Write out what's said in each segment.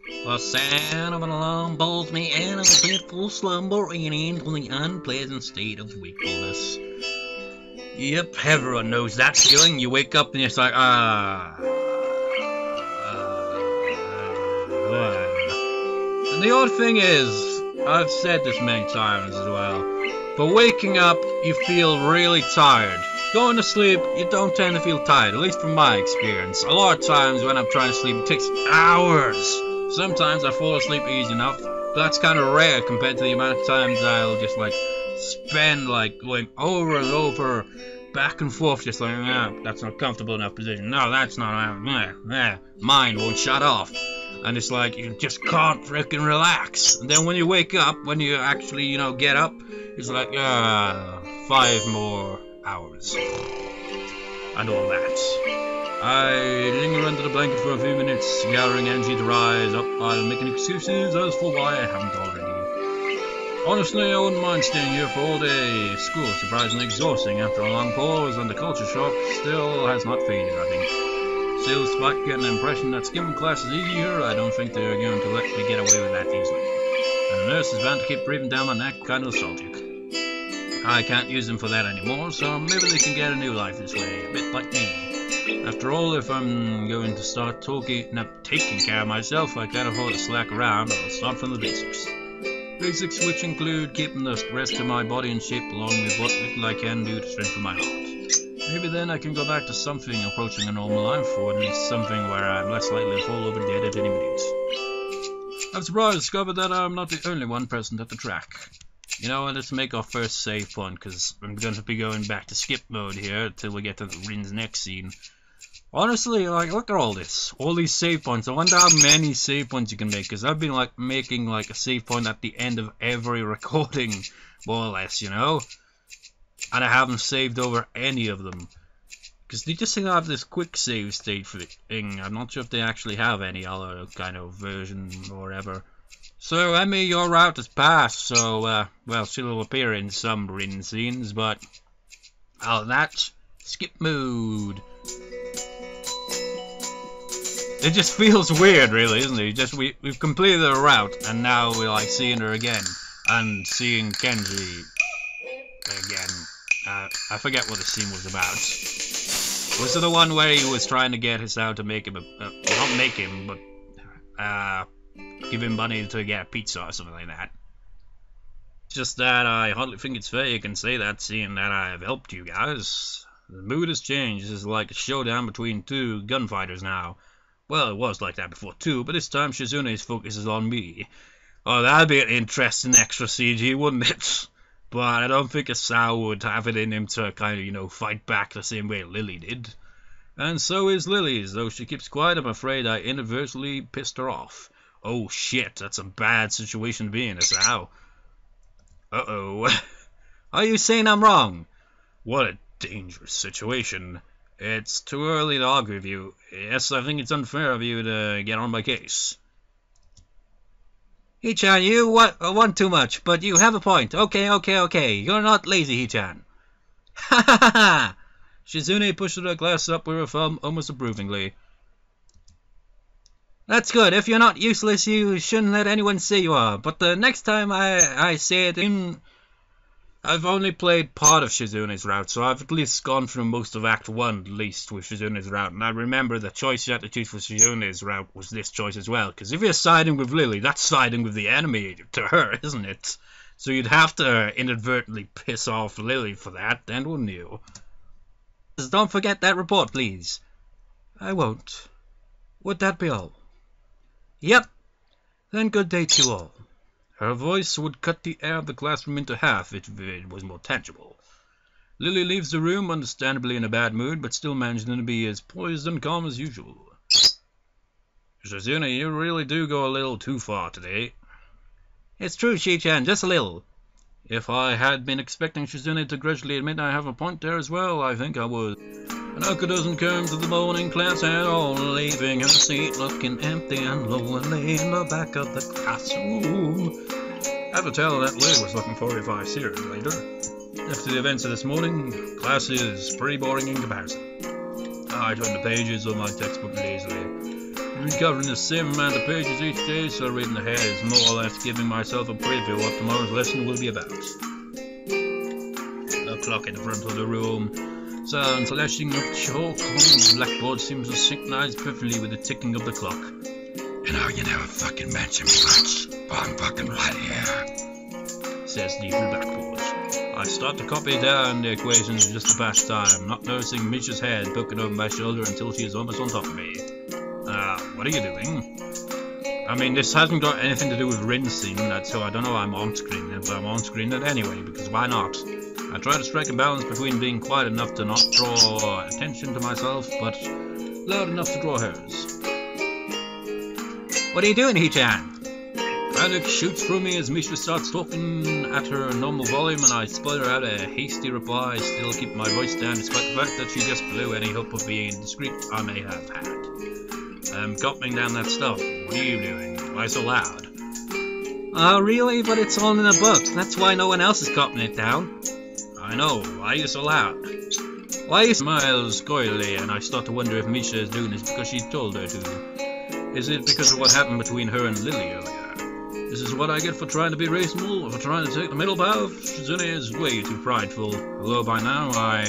The sound of an alarm bowls me out of a fitful slumber and into the unpleasant state of wakefulness. Yep, everyone knows that feeling. You wake up and it's like, And the odd thing is, I've said this many times as well, but waking up, you feel really tired. Going to sleep, you don't tend to feel tired, at least from my experience. A lot of times when I'm trying to sleep, it takes hours. Sometimes I fall asleep easy enough, but that's kind of rare compared to the amount of times I'll just like spend like going over and over, back and forth, just like, that's not a comfortable enough position. No, that's not, mind won't shut off. And it's like, you just can't freaking relax. And then when you wake up, when you actually, get up, it's like, 5 more hours. And all that. I linger under the blanket for a few minutes, gathering energy to rise up while making excuses as for why I haven't already. Honestly, I wouldn't mind staying here for all day. School is surprisingly exhausting after a long pause, and the culture shock still has not faded, I think. Still, despite getting the impression that skipping class is easier, I don't think they're going to let me get away with that easily. And the nurse is bound to keep breathing down my neck, kind of nostalgic. I can't use them for that anymore, so maybe they can get a new life this way, a bit like me. After all, if I'm going to start taking care of myself, I can't afford to slack around. I'll start from the basics. Basics which include keeping the rest of my body in shape along with what little I can do to strengthen my heart. Maybe then I can go back to something approaching a normal life, or at least something where I'm less likely to fall over dead at any minute. I'm surprised to discover that I'm not the only one present at the track. Let's make our first save point, because I'm going to be going back to skip mode here till we get to Rin's next scene. Honestly, look at all this. All these save points. I wonder how many save points you can make, because I've been, making, a save point at the end of every recording, more or less, And I haven't saved over any of them. Because they just have this quick save state thing. I'm not sure if they actually have any other kind of version or whatever. So, Emmy, your route has passed, so, she'll appear in some Rin scenes, but other than that, skip mode. It just feels weird, really, isn't it? We've completed the route, and now we're, seeing her again, and seeing Kenji again. I forget what the scene was about. Was it the one where he was trying to get Hisao to make him not make him, but, give him money to get a pizza or something like that? Just that I hardly think it's fair you can say that, seeing that I have helped you guys. The mood has changed. This is like a showdown between two gunfighters now. Well, it was like that before too, but this time Shizune's focus is on me. Oh, that'd be an interesting extra CG, wouldn't it? But I don't think Hisao would have it in him to kind of, fight back the same way Lily did. And so is Lily's, though she keeps quiet. I'm afraid I inadvertently pissed her off. Oh shit, that's a bad situation to be in, Hisao. Uh-oh. Are you saying I'm wrong? What a dangerous situation. It's too early to argue with you. Yes, I think it's unfair of you to get on my case. Hichan, you want too much, but you have a point. Okay. You're not lazy, Hichan. Ha ha ha ha! Shizune pushed her glass up with her thumb almost approvingly. That's good. If you're not useless, you shouldn't let anyone say you are. But the next time I say it, I've only played part of Shizune's route, so I've at least gone through most of Act 1, at least, with Shizune's route. And I remember the choice you had to choose for Shizune's route was this choice as well. Because if you're siding with Lily, that's siding with the enemy to her, isn't it? So you'd have to inadvertently piss off Lily for that, then, wouldn't you? Just don't forget that report, please. I won't. Would that be all? Yep. Then good day to you all. Her voice would cut the air of the classroom into half if it was more tangible. Lily leaves the room, understandably in a bad mood, but still managing to be as poised and calm as usual. Shizune, you really do go a little too far today. It's true, Shi-chan, just a little. If I had been expecting Shizune to grudgingly admit I have a point there as well, I think I would. Hanako doesn't come to the morning class at all, leaving her seat looking empty and lonely in the back of the classroom. I have to tell that Lily was looking forward if I see her later. After the events of this morning, class is pretty boring in comparison. I turned the pages of my textbook lazily. covering the same amount of pages each day, so reading ahead is more or less giving myself a preview of what tomorrow's lesson will be about. The clock in the front of the room sounds lashing of chalk on the blackboard seems to synchronize perfectly with the ticking of the clock. You know, you never fucking mention me much, but I'm fucking right here, says the blackboard. I start to copy down the equations just to pass time, not noticing Misha's head poking over my shoulder until she is almost on top of me. What are you doing? I mean, this hasn't got anything to do with rinsing, so I don't know why I'm on screen, but I'm on screen it anyway, because why not? I try to strike a balance between being quiet enough to not draw attention to myself, but loud enough to draw hers. What are you doing, Hee-chan? Panic shoots through me as Misha starts talking at her normal volume, and I sputter out a hasty reply, still keep my voice down despite the fact that she just blew any hope of being discreet I may have had. I'm copying down that stuff. What are you doing? Why so loud? Oh, really? But it's all in the books. That's why no one else is copying it down. I know. Why are you so loud? Why you smile scoyly, and I start to wonder if Misha is doing this because she told her to. Is it because of what happened between her and Lily earlier? This is what I get for trying to be reasonable, or for trying to take the middle path? Shizune is way too prideful, although by now I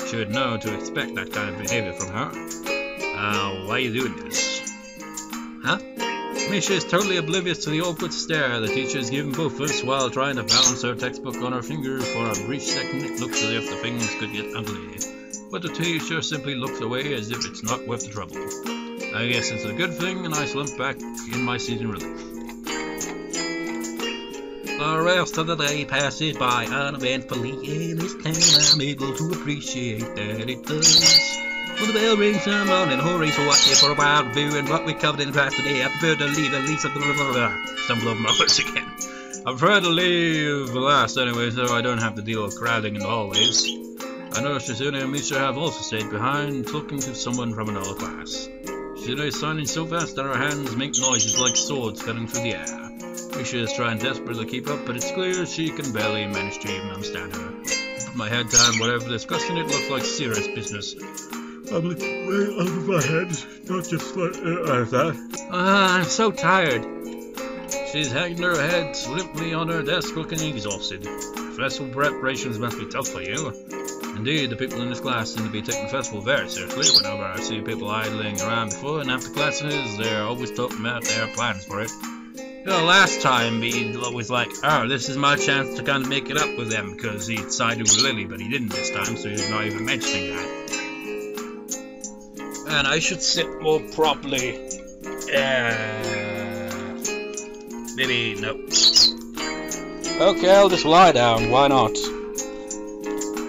should know to expect that kind of behavior from her. Why are you doing this? Huh? Misha is totally oblivious to the awkward stare the teacher is giving both of us while trying to balance her textbook on her finger. For a brief second it looks as if the things could get ugly, but the teacher simply looks away as if it's not worth the trouble. I guess it's a good thing, and I slump back in my seat in relief. The rest of the day passes by uneventfully, and this time I'm able to appreciate that it does. When the bell rings, I'm on in a hurry, so watch it for a wild view, and what we covered in class today, I prefer to leave at least stumble over my words again. I prefer to leave last anyway, so I don't have to deal with crowding in the hallways. I know Shizune and Misha have also stayed behind, talking to someone from another class. Shizune is signing so fast that her hands make noises like swords cutting through the air. Misha is trying desperately to keep up, but it's clear she can barely manage to even understand her. I put my head down, whatever discussing it looks like serious business. I'm like way over my head, not just like that. I'm so tired. She's hanging her head limply on her desk, looking exhausted. Festival preparations must be tough for you. Indeed, the people in this class seem to be taking the festival very seriously. Whenever I see people idling around before and after classes, they're always talking about their plans for it. You know, last time he was like, oh, this is my chance to kind of make it up with them, because he sided with Lily, but he didn't this time, so he's not even mentioning that. And I should sit more properly. Maybe, no. Okay, I'll just lie down, why not?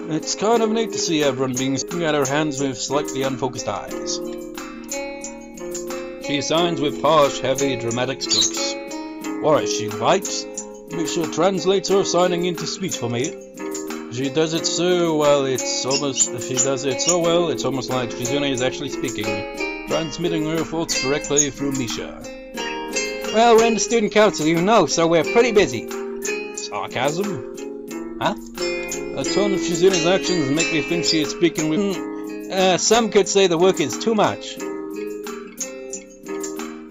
It's kind of neat to see everyone being looking at her hands with slightly unfocused eyes. She signs with harsh, heavy, dramatic strokes. Or as she writes, Misha translates her signing into speech for me. She does it so well, it's almost like Shizune is actually speaking, transmitting her thoughts directly through Misha. Well, we're in the student council, you know, so we're pretty busy. Sarcasm? Huh? The tone of Shizune's actions make me think she is speaking with... some could say the work is too much.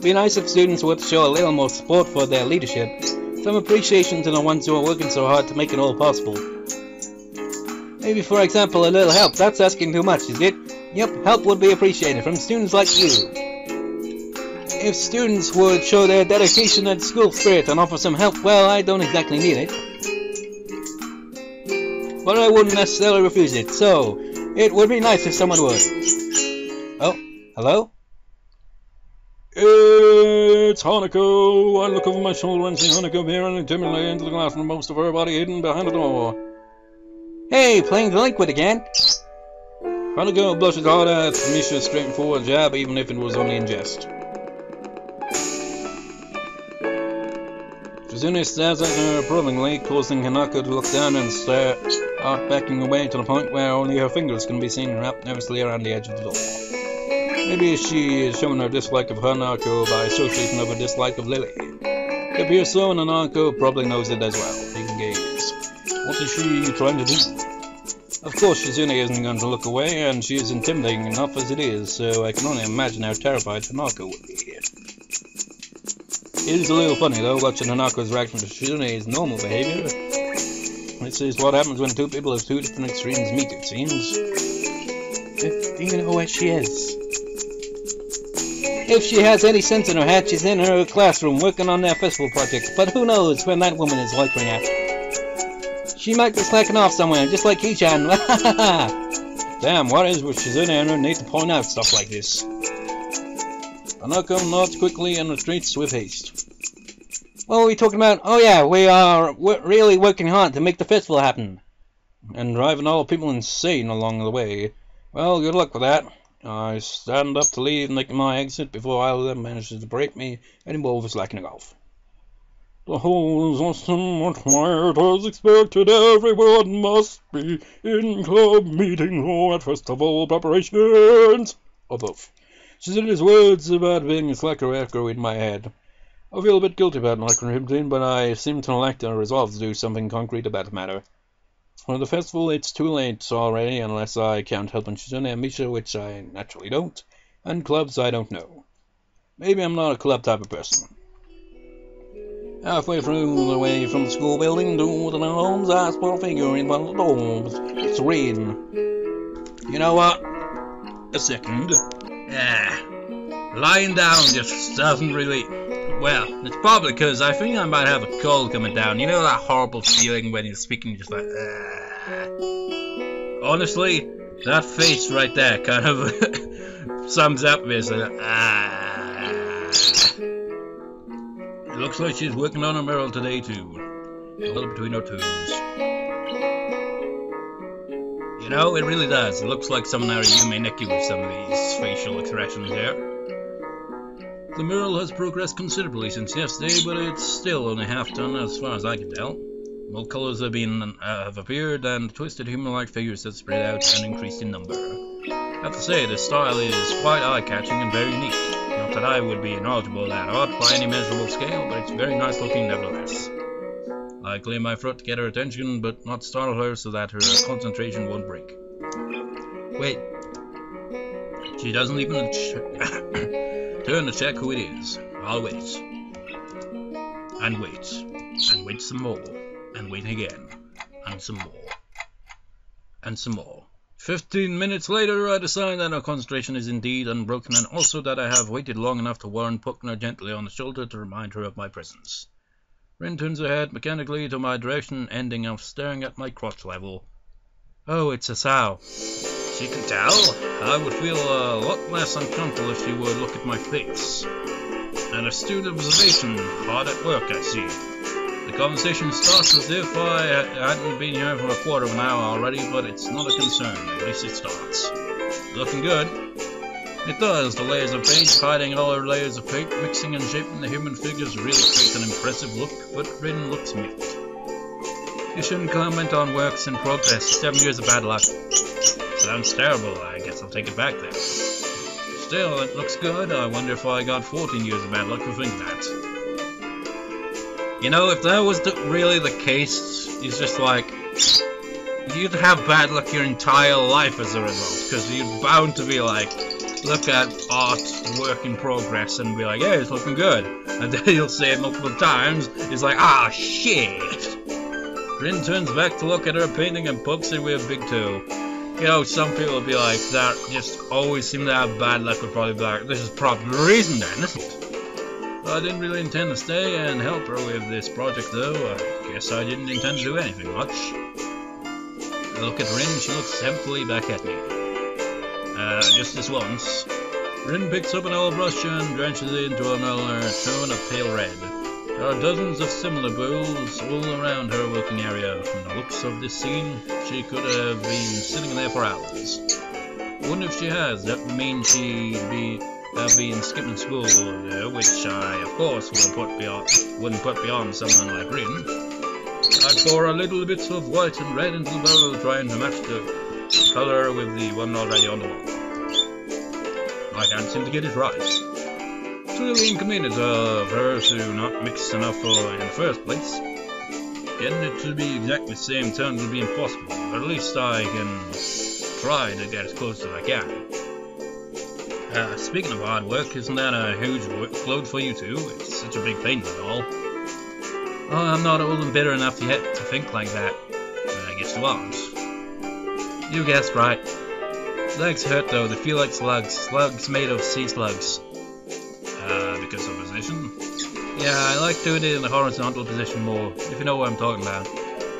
Be nice if students would show a little more support for their leadership. Some appreciation to the ones who are working so hard to make it all possible. Maybe, for example, a little help. That's asking too much, is it? Yep, help would be appreciated from students like you. If students would show their dedication and school spirit and offer some help, well, I don't exactly need it. But I wouldn't necessarily refuse it, so it would be nice if someone would. Oh, hello? It's Hanako. I look over my shoulder and see Hanako peering timidly into the classroom, most of her body hidden behind the door. Hey, playing delinquent again? Hanako blushes hard at Misha's straightforward jab, even if it was only in jest. Shizune stares at her approvingly, causing Hanako to look down and stare out, backing away to the point where only her fingers can be seen wrapped nervously around the edge of the door. Maybe she is showing her dislike of Hanako by association of her dislike of Lily. It appears so, and Hanako probably knows it as well. Big gaze. What is she trying to do? Of course, Shizune isn't going to look away, and she is intimidating enough as it is, so I can only imagine how terrified Hanako would be. It is a little funny though, watching Hanako's reaction to Shizune's normal behavior. This is what happens when two people of two different extremes meet, it seems. Do you know where she is? If she has any sense in her head, she's in her classroom working on their festival project, but who knows when that woman is loitering at. She might be slacking off somewhere, just like Kichan. Damn, what is with Shizune and her need to point out stuff like this? Hanako nods quickly and retreats with haste. What are we talking about? Oh yeah, we're really working hard to make the festival happen. And driving all the people insane along the way. Well, good luck with that. I stand up to leave and make my exit before either of them manages to break me and involve slacking off. The whole is awesome, what quiet as expected, everyone must be in club meeting or at festival preparations. Above. Shizune's words about being a slacker echo in my head. I feel a bit guilty about not contributing, but I seem to lack the resolve to do something concrete about the matter. For the festival, it's too late already, unless I count helping Shizune and Misha, which I naturally don't, and clubs I don't know. Maybe I'm not a club type of person. Halfway through the way from the school building to the homes, I spot a figure in one of the doors. It's Rin. You know what? A second. Lying down just doesn't really... Well, it's probably because I think I might have a cold coming down. You know that horrible feeling when you're speaking just like... Honestly, that face right there kind of sums up this. It looks like she's working on a mural today too. A little between her toes. You know, it really does. It looks like someone out of Yume Neki with some of these facial expressions there. The mural has progressed considerably since yesterday, but it's still only half done as far as I can tell. More colours have appeared, and twisted human-like figures have spread out and increased in number. I have to say, the style is quite eye-catching and very unique. Not that I would be knowledgeable at art by any measurable scale, but it's very nice looking nevertheless. I clear my throat to get her attention, but not startle her so that her concentration won't break. Wait. She doesn't even turn to check who it is. I'll wait. And wait. And wait some more. And wait again. And some more. And some more. 15 minutes later, I decide that her concentration is indeed unbroken, and also that I have waited long enough to warrant poking her gently on the shoulder to remind her of my presence. Rin turns her head mechanically to my direction, ending up staring at my crotch level. Oh, it's Asao. She can tell. I would feel a lot less uncomfortable if she would look at my face. An astute observation, hard at work, I see. The conversation starts as if I hadn't been here for a quarter of an hour already, but it's not a concern, at least it starts. Looking good. It does. The layers of paint, hiding all her layers of paint, mixing and shaping the human figures really create an impressive look, but Rin looks miffed. You shouldn't comment on works in progress. 7 years of bad luck. Sounds terrible. I guess I'll take it back then. Still, it looks good. I wonder if I got 14 years of bad luck for thinking that. You know, if that was really the case, it's just like, you'd have bad luck your entire life as a result, because you're bound to be like, look at art, work in progress, and be like, yeah, it's looking good. And then you'll say it multiple times, it's like, ah, shit. Rin turns back to look at her painting and pokes it with a big toe. You know, some people will be like, that just always seem to have bad luck, would probably be like, this is probably the reason then, isn't it? I didn't really intend to stay and help her with this project though. I guess I didn't intend to do anything much. I look at Rin, she looks heavily back at me. Just this once. Rin picks up an old brush and drenches it into another tone of pale red. There are dozens of similar bowls all around her working area. From the looks of this scene, she could have been sitting there for hours. I wonder if she has. That would mean she'd have been skipping school, which I, of course, wouldn't put beyond someone like Rin. I'd pour a little bits of white and red into the bowl, trying to match the colour with the one already on the wall. I can't seem to get it right. It's really inconvenient of her to not mix enough in the first place. Getting it to be exactly the same tone will be impossible, but at least I can try to get as close as I can. Speaking of hard work, isn't that a huge workload for you too? It's such a big pain and all. Oh, I'm not old and bitter enough yet to think like that. But I guess you aren't. You guessed right. Legs hurt though, they feel like slugs. Slugs made of sea slugs. Because of position? Yeah, I like doing it in the horizontal position more, if you know what I'm talking about.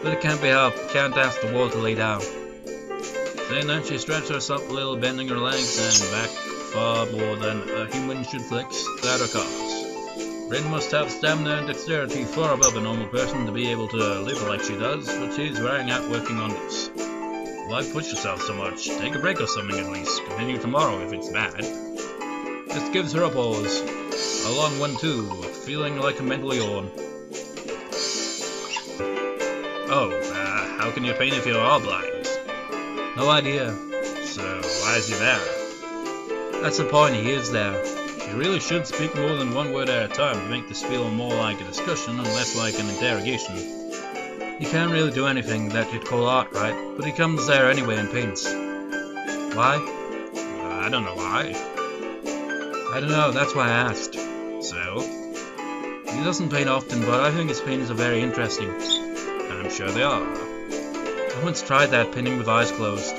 But it can't be helped, can't ask the wall to lay down. Saying that, she stretched herself a little, bending her legs and back far more than a human should flex that her cause. Rin must have stamina and dexterity far above a normal person to be able to live like she does, but she's wearing out working on this. Why push yourself so much? Take a break or something at least. Continue tomorrow if it's bad. This gives her a pause. A long one too, feeling like a mental yawn. Oh, how can you paint if you are blind? No idea. So, why is he there? That's the point, he is there. You really should speak more than one word at a time to make this feel more like a discussion and less like an interrogation. He can't really do anything that you'd call art, right? But he comes there anyway and paints. Why? I don't know why. I don't know, that's why I asked. So? He doesn't paint often, but I think his paintings are very interesting. I'm sure they are. I once tried that, painting with eyes closed.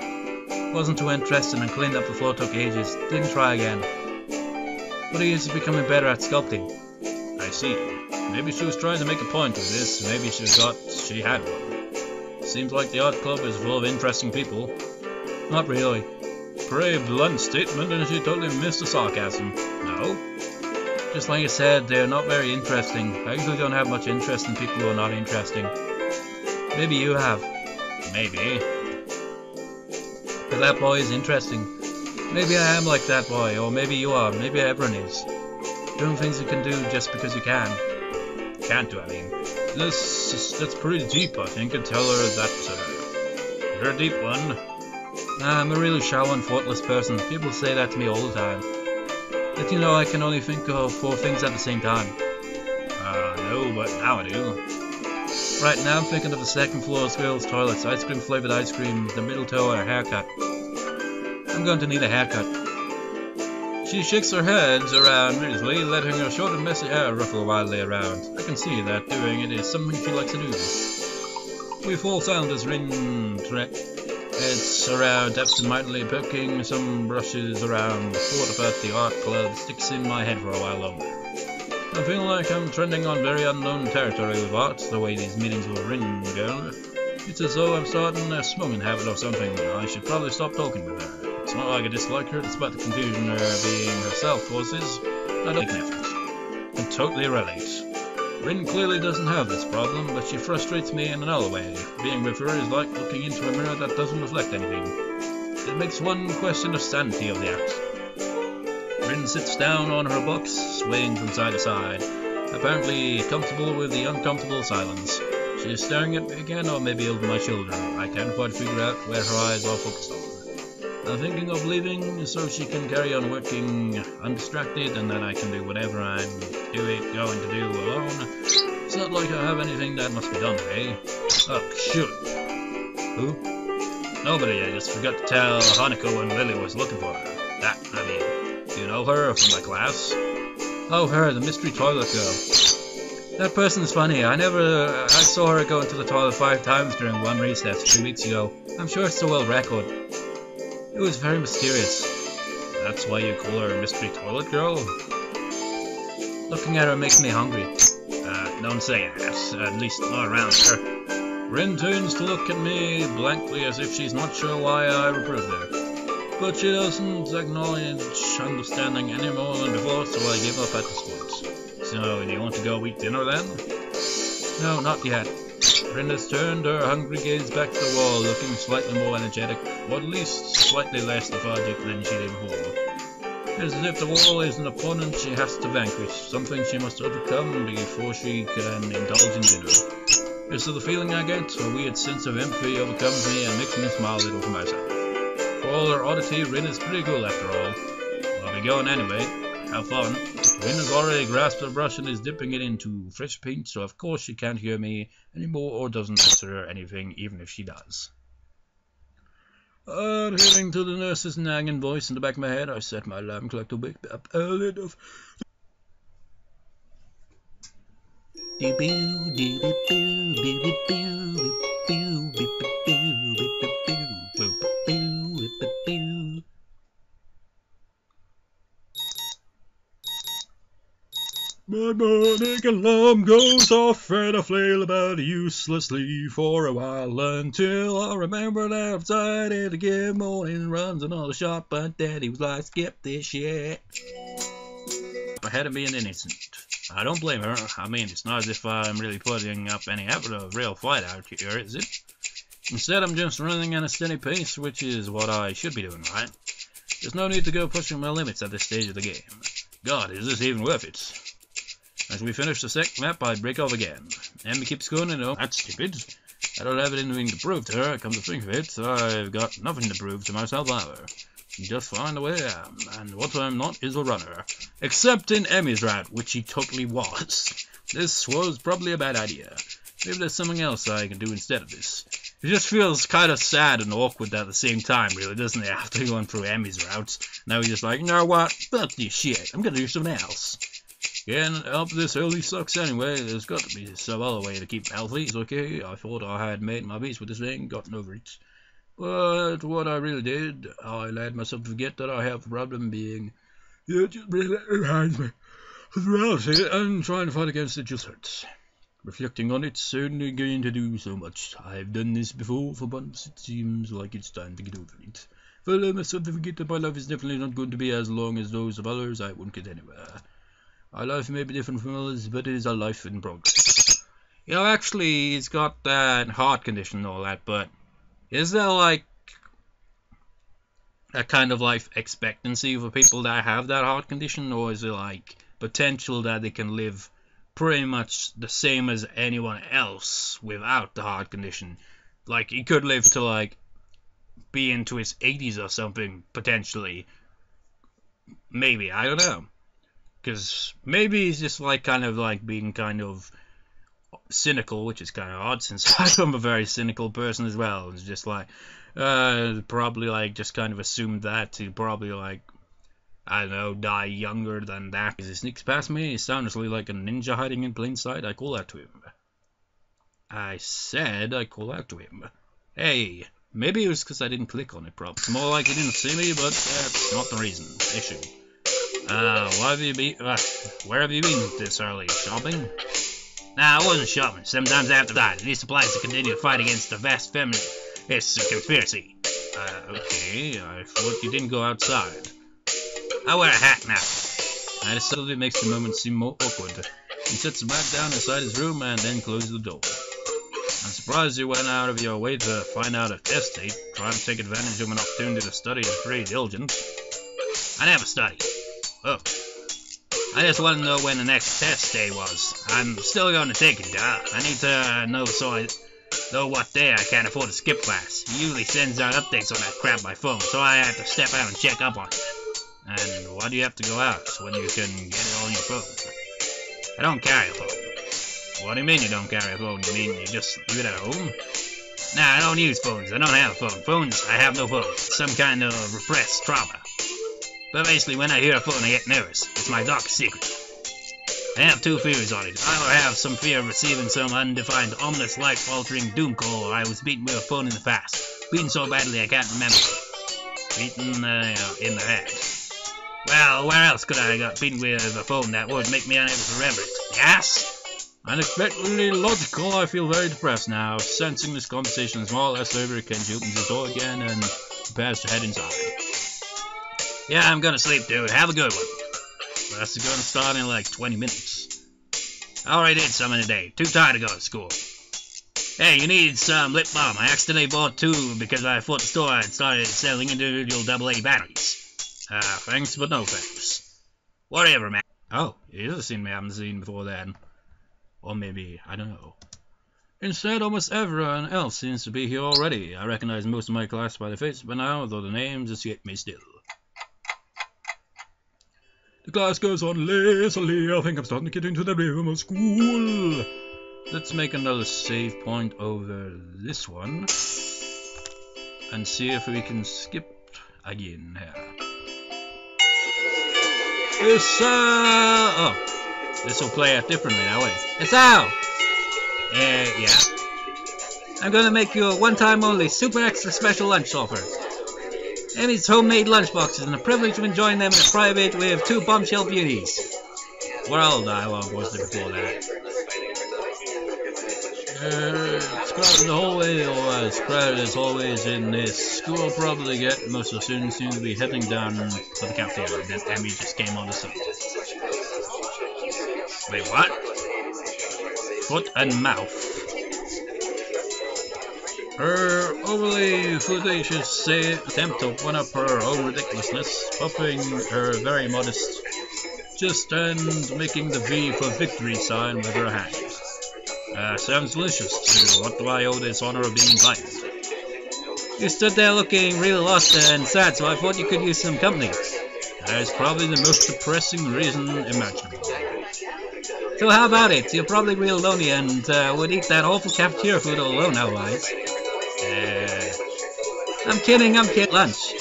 Wasn't too interested and cleaned up the floor took ages. Didn't try again. But he is becoming better at sculpting. I see. Maybe she was trying to make a point with this. Maybe she forgot she had one. Seems like the art club is full of interesting people. Not really. Pretty blunt statement, and she totally missed the sarcasm. No? Just like I said, they're not very interesting. I usually don't have much interest in people who are not interesting. Maybe you have. Maybe. But that boy is interesting. Maybe I am like that boy, or maybe you are. Maybe everyone is. Doing things you can do just because you can. Can't do, I mean. That's pretty deep, I think. I'd tell her that, you're a deep one. I'm a really shallow and thoughtless person. People say that to me all the time. But you know, I can only think of 4 things at the same time. No, but now I do. Right now I'm thinking of the second floor girls' toilets, ice cream flavored ice cream, the middle toe, and a haircut. I'm going to need a haircut. She shakes her head around rigidly, letting her short and messy hair ruffle wildly around. I can see that doing it is something she likes to do. We fall silent as Rin heads around absent-mindedly, poking some brushes around. The thought about the art club sticks in my head for a while longer. I feel like I'm trending on very unknown territory with art, the way these meetings with Rin go. It's as though I'm starting a smoking habit or something. I should probably stop talking with her. It's not like I dislike her, despite the confusion her being herself causes. I don't make an effort. I totally relate. Rin clearly doesn't have this problem, but she frustrates me in another way. Being with her is like looking into a mirror that doesn't reflect anything. It makes one question the sanity of the act. Rin sits down on her box, swaying from side to side, apparently comfortable with the uncomfortable silence. She is staring at me again, or maybe over my shoulder. I can't quite figure out where her eyes are focused on. I'm thinking of leaving so she can carry on working undistracted, and then I can do whatever I'm going to do alone. It's not like I have anything that must be done today. Oh, shoot. Who? Nobody, I just forgot to tell Hanako and Lily was looking for her. Do you know her from my class? Oh, her, the mystery toilet girl. That person's funny. I saw her go into the toilet 5 times during one recess 3 weeks ago. I'm sure it's a world record. It was very mysterious. That's why you call her a mystery toilet girl? Looking at her makes me hungry. Don't say that, at least not around her. Rin turns to look at me blankly as if she's not sure why I reproved her. But she doesn't acknowledge understanding any more than before, so I give up at this point. So, do you want to go eat dinner then? No, not yet. Rin has turned her hungry gaze back to the wall, looking slightly more energetic, or at least slightly less lethargic than she did before. It's as if the wall is an opponent she has to vanquish, something she must overcome before she can indulge in dinner. It's the feeling I get, a weird sense of empathy overcomes me and makes me smile a little to myself. For all her oddity, Rin is pretty cool after all. I'll be going anyway. Have fun. Rin has already grasped her brush and is dipping it into fresh paint, so of course she can't hear me anymore or doesn't consider anything, even if she does. Adhering to the nurse's nagging voice in the back of my head, I set my alarm clock to wake up early enough. My morning alarm goes off and I flail about uselessly for a while until I remember that I'm excited to get morning runs and all the shop, but Daddy was like, skip this shit. I had to be an innocent. I don't blame her. I mean, it's not as if I'm really putting up any effort of real fight out here, is it? Instead, I'm just running at a steady pace, which is what I should be doing, right? There's no need to go pushing my limits at this stage of the game. God, is this even worth it? As we finish the second map, I break off again. Emmy keeps going, and oh, that's stupid. I don't have anything to prove to her, come to think of it. I've got nothing to prove to myself either. Just find the way I am, and what I'm not is a runner. Except in Emmy's route, which he totally was. This was probably a bad idea. Maybe there's something else I can do instead of this. It just feels kind of sad and awkward at the same time, really, doesn't it? After going through Emmy's route, now he's just like, you know what, fuck this shit, I'm gonna do something else. Yeah, and help this early sucks anyway. There's got to be some other way to keep healthy. It's okay. I thought I had made my peace with this thing, gotten over it. But what I really did, I allowed myself to forget that I have a problem being... Yeah, it just really reminds me of reality, and trying to fight against it just hurts. Reflecting on it's certainly going to do so much. I've done this before for once. It seems like it's time to get over it. If I allow myself to forget that my life is definitely not going to be as long as those of others, I won't get anywhere. Our life may be different from others, but it is a life in progress. You know, actually, he's got that heart condition and all that, but is there, like, a kind of life expectancy for people that have that heart condition, or is it, like, potential that they can live pretty much the same as anyone else without the heart condition? Like, he could live to, like, be into his 80s or something, potentially. Maybe, I don't know. Because maybe he's just like kind of like being kind of cynical, which is kind of odd since I'm a very cynical person as well. It's just like probably like just kind of assumed that he'd probably like, I don't know, die younger than that. As he sneaks past me, he sounds like a ninja hiding in plain sight. I call out to him. I said I call out to him. Hey, maybe it was because I didn't click on it properly. It's more like he didn't see me, but that's not the reason. Issue. Where have you been this early? Shopping? Nah, I wasn't shopping. Sometimes I have to die. I need supplies to continue to fight against the vast feminist conspiracy. Okay, I thought you didn't go outside. I wear a hat now. I decided it makes the moment seem more awkward. He sits back down inside his room and then closes the door. I'm surprised you went out of your way to find out a test date, trying to take advantage of an opportunity to study is pretty diligent. I never study. Oh. I just want to know when the next test day was. I'm still going to take it, I need to know so I know what day I can't afford to skip class. He usually sends out updates on that crap by phone, so I have to step out and check up on it. And why do you have to go out when you can get it on your phone? I don't carry a phone. What do you mean you don't carry a phone? You mean you just leave it at home? Nah, I don't use phones. I don't have a phone. Phones, I have no phone. Some kind of repressed trauma. But basically, when I hear a phone, I get nervous. It's my darkest secret. I have two fears on it. I either have some fear of receiving some undefined, ominous, life-altering doom call, or I was beaten with a phone in the past. Beaten so badly I can't remember. Beaten in the head. Well, where else could I have got beaten with a phone that would make me unable to remember it? Yes? Unexpectedly logical, I feel very depressed now. Sensing this conversation is more or less over, Kenji opens the door again and prepares to head inside. Yeah, I'm gonna sleep, dude. Have a good one. That's gonna start in like 20 minutes. I already did some in a day. Too tired to go to school. Hey, you need some lip balm. I accidentally bought two because I thought the store had started selling individual AA batteries. Thanks, but no thanks. Whatever, man. Oh, here's a scene we haven't seen before then. Or maybe, I don't know. Instead, almost everyone else seems to be here already. I recognize most of my class by the face by now, though the names escape me still. The class goes on lazily. I think I'm starting to get into the rhythm of school. Let's make another save point over this one. and see if we can skip again here. Oh, this will play out differently now, wait. It's out! Yeah. I'm gonna make you a one-time only super extra special lunch offer. Emmy's homemade lunchboxes and the privilege of enjoying them in private with 2 bombshell beauties. What all dialogue was there before that? It's crowded the whole way, or as crowded as always in this school. Probably get most of the students seem to be heading down to the cafeteria. Then Emmy just came on the scene. Wait, what? Foot and mouth. Her overly flirtatious attempt to one-up her own ridiculousness, puffing her very modest chest and making the V for victory sign with her hand. Sounds delicious too. What do I owe this honor of being invited? You stood there looking really lost and sad, so I thought you could use some company. That is probably the most depressing reason imaginable. So how about it? You're probably real lonely and would eat that awful cafeteria food all alone otherwise. I'm kidding, lunch.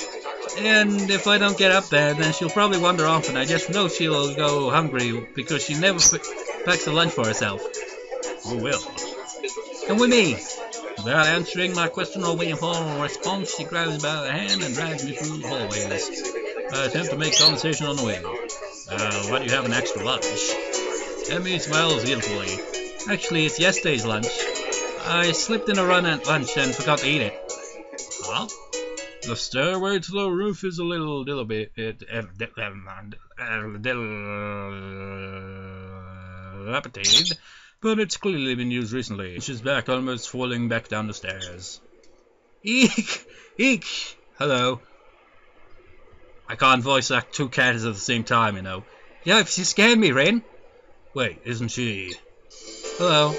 And if I don't get up there, then she'll probably wander off, and I just know she'll go hungry because she never packs a lunch for herself. Who will? Come with me. Without answering my question or waiting for a response, she grabs me by the hand and drags me through the hallways. I attempt to make conversation on the way. Why do you have an extra lunch? Emmy smiles guiltily. Actually, it's yesterday's lunch. I slipped in a run at lunch and forgot to eat it. Huh? The stairway to the roof is a little dilapidated, but it's clearly been used recently. She's back, almost falling back down the stairs. Eek! Eek! Hello. I can't voice act 2 characters at the same time, you know. Yeah, she scared me, Rin. Wait, isn't she? Hello.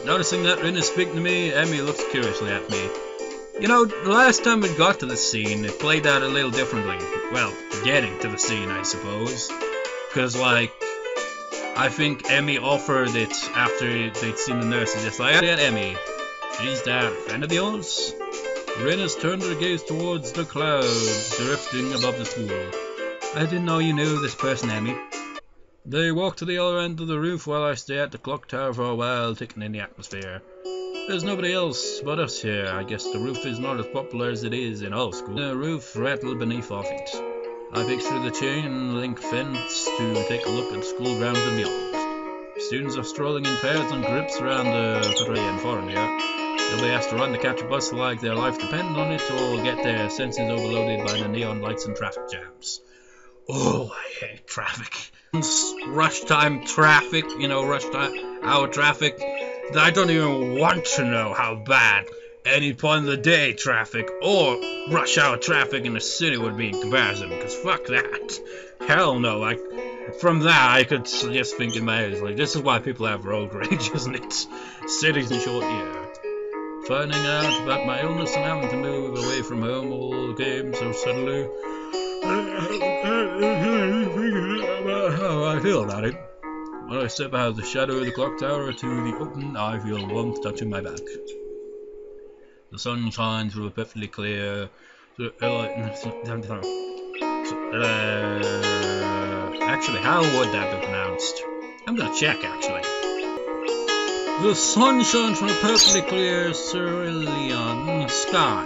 Noticing that Rin is speaking to me, Emmy looks curiously at me. You know, the last time we got to the scene, it played out a little differently. Well, getting to the scene, I suppose. Because, like, I think Emmy offered it after they'd seen the nurse and just like, yeah, Emmy, she's that friend of yours? Rin has turned her gaze towards the clouds drifting above the school. I didn't know you knew this person, Emmy. They walk to the other end of the roof while I stay at the clock tower for a while, taking in the atmosphere. There's nobody else but us here. I guess the roof is not as popular as it is in all schools. The roof rattled beneath our feet. I picture the chain link fence to take a look at the school grounds and beyond. Students are strolling in pairs and groups around the Katawa and foreign here. They'll be asked to run to catch a bus like their life depends on it, or get their senses overloaded by the neon lights and traffic jams. Oh, I hate traffic. Rush time traffic, you know, rush hour traffic. I don't even want to know how bad any point of the day traffic or rush hour traffic in the city would be in comparison, because fuck that. Hell no, like, from that I could just think in my head, like, this is why people have road rage, isn't it? Cities in short, yeah. Finding out about my illness and having to move away from home all came so suddenly. How I feel about it. When I step out of the shadow of the clock tower to the open, I feel warmth touching my back. The sun shines through a perfectly clear. Actually, how would that be pronounced? I'm gonna check, actually. The sun shines from a perfectly clear cerulean sky.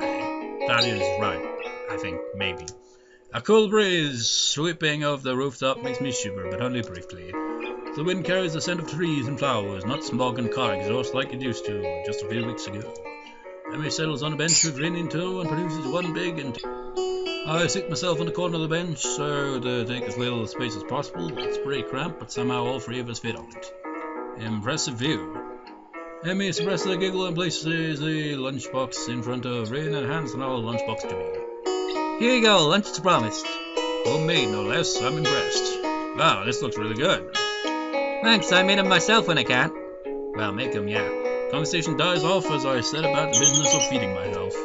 That is right, I think, maybe. A cool breeze sweeping over the rooftop makes me shiver, but only briefly. The wind carries the scent of trees and flowers, not smog and car exhaust like it used to just a few weeks ago. Emmy settles on a bench with Rin in tow and produces one big and I sit myself on the corner of the bench so to take as little space as possible. It's pretty cramped, but somehow all 3 of us fit on it. Impressive view. Emmy suppresses a giggle and places the lunchbox in front of Rin and hands an old lunchbox to me. Here you go, lunch as promised. Homemade, no less. I'm impressed. Wow, this looks really good. Thanks, I made them myself when I can. Well, make them, yeah. Conversation dies off as I set about the business of feeding myself.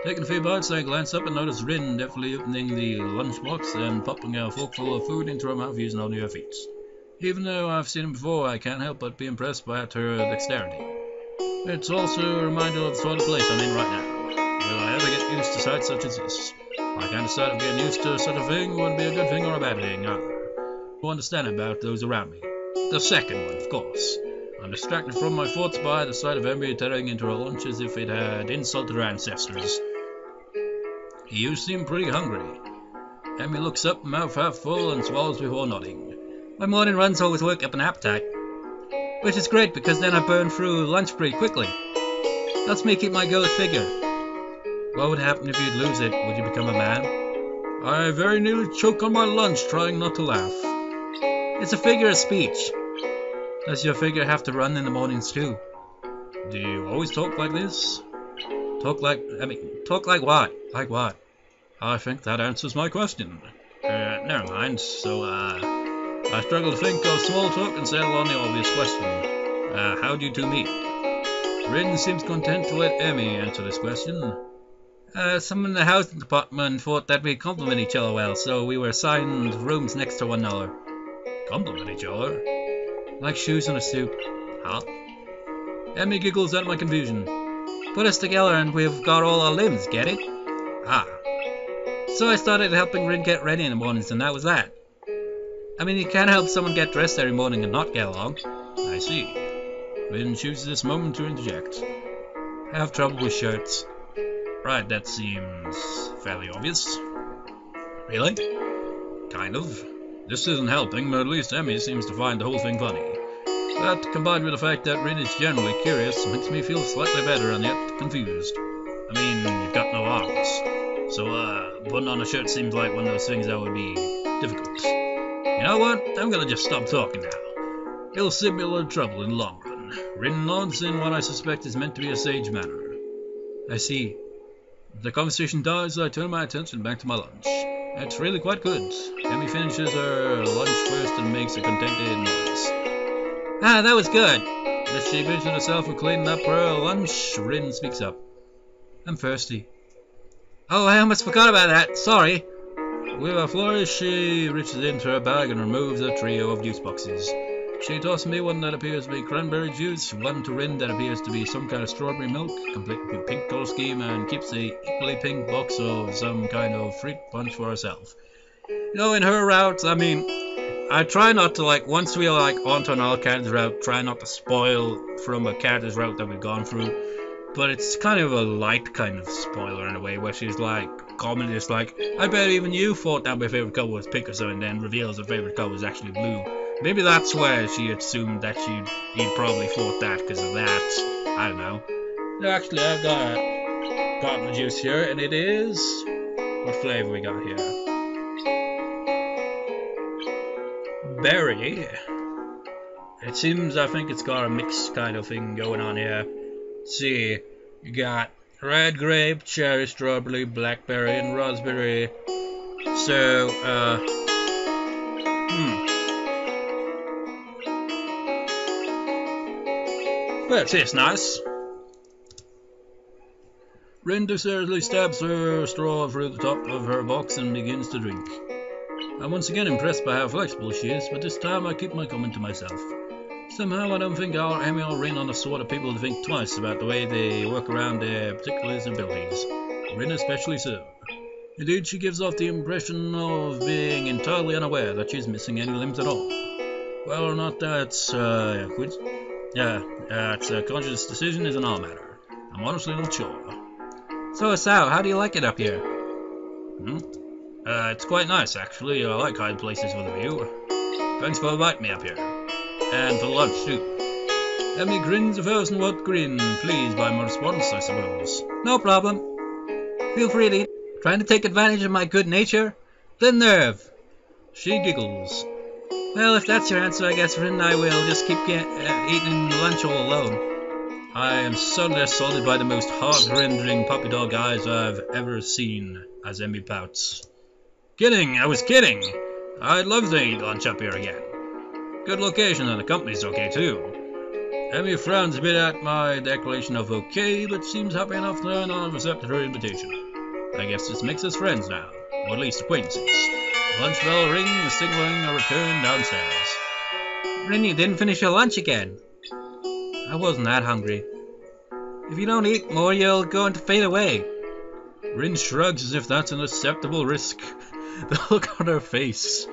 Taking a few bites, I glance up and notice Rin deftly opening the lunchbox and popping a forkful of food into her mouth using only her feet. Even though I've seen him before, I can't help but be impressed by her dexterity. It's also a reminder of the sort of place I'm in right now. Will I ever get used to sights such as this. I can't decide if getting used to such a thing would be a good thing or a bad thing either. To understand about those around me. The second one, of course. I'm distracted from my thoughts by the sight of Emmy tearing into her lunch as if it had insulted her ancestors. You seem pretty hungry. Emmy looks up, mouth half full, and swallows before nodding. My morning runs always work up an appetite. Which is great because then I burn through lunch pretty quickly. Helps me keep my girlish figure. What would happen if you'd lose it? Would you become a man? I very nearly choke on my lunch trying not to laugh. It's a figure of speech. Does your figure have to run in the mornings too? Do you always talk like this? Talk like what? Like what? I think that answers my question. Never mind. So, I struggle to think of small talk and settle on the obvious question. How do you two meet? Rin seems content to let Emmy answer this question. Someone in the housing department thought that we'd compliment each other well, so we were assigned rooms next to one another. Compliment each other? Like shoes on a soup. Huh? Emmy giggles at my confusion. Put us together and we've got all our limbs, get it? Ah. So I started helping Rin get ready in the mornings, and that was that. I mean, you can't help someone get dressed every morning and not get along. I see. Rin chooses this moment to interject. I have trouble with shirts. Right, that seems fairly obvious. Really? Kind of. This isn't helping, but at least Emmy seems to find the whole thing funny. That, combined with the fact that Rin is generally curious, makes me feel slightly better and yet confused. I mean, you've got no arms. So, putting on a shirt seems like one of those things that would be difficult. You know what? I'm gonna just stop talking now. It'll save me a lot of trouble in the long run. Rin nods in what I suspect is meant to be a sage manner. I see. If the conversation dies, I turn my attention back to my lunch. It's really quite good. Emmy finishes her lunch first and makes a contented noise. Ah, that was good. As she busies herself with cleaning up her lunch, Rin speaks up. I'm thirsty. Oh, I almost forgot about that. Sorry. With a flourish, she reaches into her bag and removes a trio of juice boxes. She tosses me one that appears to be cranberry juice, one to Rin that appears to be some kind of strawberry milk, complete with a pink color scheme, and keeps the equally pink box of some kind of fruit punch for herself. You know, in her routes, I mean, I try not to, like, once we are, like, onto another character's route, try not to spoil from a character's route that we've gone through. But it's kind of a light kind of spoiler in a way, where she's like, commenting just like, I bet even you thought that my favorite color was pink or something, and then reveals her favorite color was actually blue. Maybe that's where she assumed that he'd probably thought that because of that. I don't know. Actually, I've got a carton of juice here, and it is... What flavor we got here? Berry. It seems, I think it's got a mixed kind of thing going on here. Let's see, you got red grape, cherry, strawberry, blackberry, and raspberry. So, well, it tastes nice. Rin dexterously stabs her straw through the top of her box and begins to drink. I'm once again impressed by how flexible she is, but this time I keep my comment to myself. Somehow I don't think our Emmy or Rin are the sort of people to think twice about the way they work around their particulars and abilities. Rin especially so. Indeed, she gives off the impression of being entirely unaware that she's missing any limbs at all. Whether or not that's it's a conscious decision is another matter. I'm honestly not sure. So, Sao, how do you like it up here? It's quite nice, actually. I like high places with a view. Thanks for inviting me up here. And for lunch, too. Emmy grins a thousand-watt grin, pleased by my response, I suppose. No problem. Feel free to eat. Trying to take advantage of my good nature? The nerve! She giggles. Well, if that's your answer, I guess Rin and I will just keep eating lunch all alone. I am suddenly assaulted by the most heart-rending puppy dog eyes I've ever seen, as Emmy pouts. Kidding, I was kidding! I'd love to eat lunch up here again. Good location and the company's okay too. Emmy frowns a bit at my declaration of okay, but seems happy enough to not accept her invitation. I guess this makes us friends now, or at least acquaintances. The lunch bell rings, signaling a return downstairs. Rin, you didn't finish your lunch again. I wasn't that hungry. If you don't eat more, you're going to fade away. Rin shrugs as if that's an acceptable risk. The look on her face.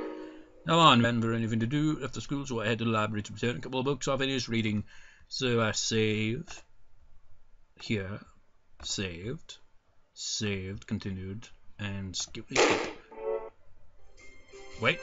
Come on, remember anything to do after school, so I head to the library to return a couple of books I finished reading. So I save. Here. Saved. Saved. Continued. And skip. Wait.